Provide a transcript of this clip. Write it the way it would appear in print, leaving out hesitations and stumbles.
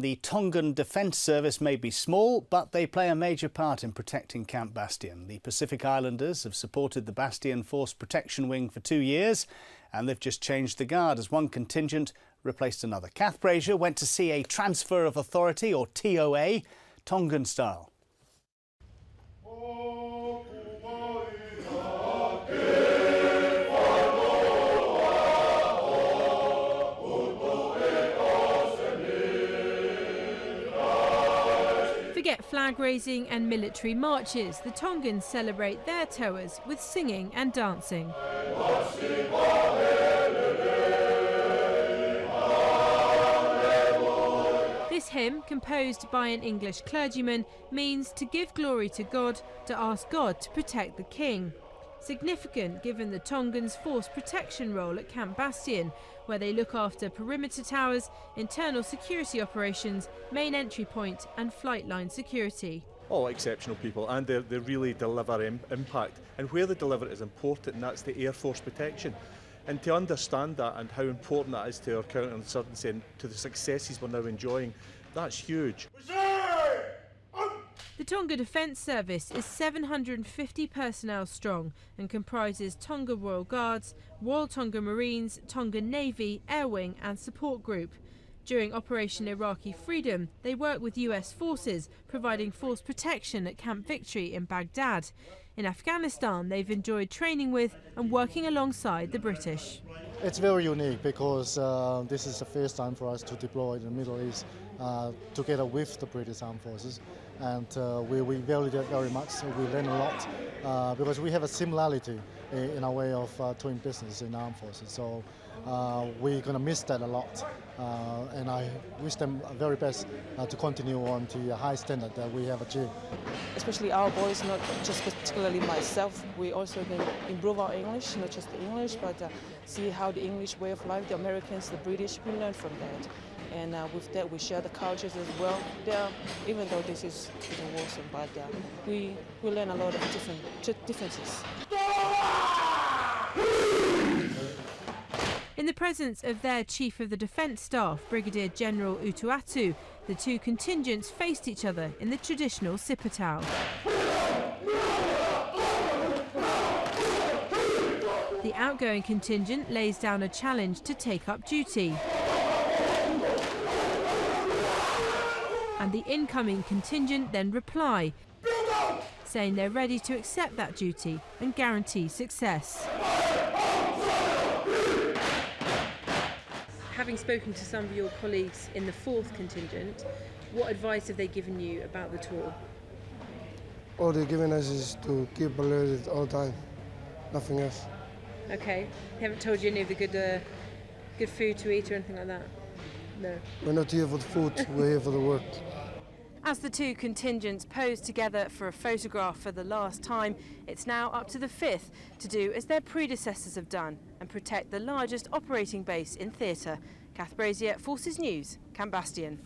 The Tongan Defence Service may be small, but they play a major part in protecting Camp Bastion. The Pacific Islanders have supported the Bastion Force Protection Wing for 2 years, and they've just changed the guard as one contingent replaced another. Cath Brazier went to see a transfer of authority, or TOA, Tongan style. Forget flag raising and military marches. The Tongans celebrate their toas with singing and dancing. This hymn, composed by an English clergyman, means to give glory to God, to ask God to protect the king. Significant given the Tongans' force protection role at Camp Bastion, where they look after perimeter towers, internal security operations, main entry point and flight line security. All exceptional people, and they really deliver impact. And where they deliver it is important, and that's the Air Force protection. And to understand that and how important that is to our counterinsurgency and to the successes we're now enjoying, that's huge. The Tonga Defence Service is 750 personnel strong and comprises Tonga Royal Guards, Royal Tonga Marines, Tongan Navy, Air Wing and Support Group. During Operation Iraqi Freedom, they work with US forces, providing force protection at Camp Victory in Baghdad. In Afghanistan, they've enjoyed training with and working alongside the British. It's very unique because this is the first time for us to deploy in the Middle East together with the British Armed Forces, and we value that very much. We learn a lot because we have a similarity in our way of doing business in armed forces. So we're going to miss that a lot, and I wish them the very best to continue on the high standard that we have achieved. Especially our boys, not just particularly myself, we also can improve our English, not just the English, but see how the English way of life, the Americans, the British, we learn from that. And with that, we share the cultures as well. Even though this is awesome, but we learn a lot of differences. In the presence of their Chief of the Defence Staff, Brigadier General Utuatu, the two contingents faced each other in the traditional sipatau. The outgoing contingent lays down a challenge to take up duty. And the incoming contingent then reply, saying they're ready to accept that duty and guarantee success. Having spoken to some of your colleagues in the 4th contingent, what advice have they given you about the tour? All they're giving us is to keep alerted all the time, nothing else. Okay, they haven't told you any of the good food to eat or anything like that? No. We're not here for the food, we're here for the work. As the two contingents pose together for a photograph for the last time, it's now up to the 5th to do as their predecessors have done and protect the largest operating base in theatre. Cath Brazier, Forces News, Camp Bastion.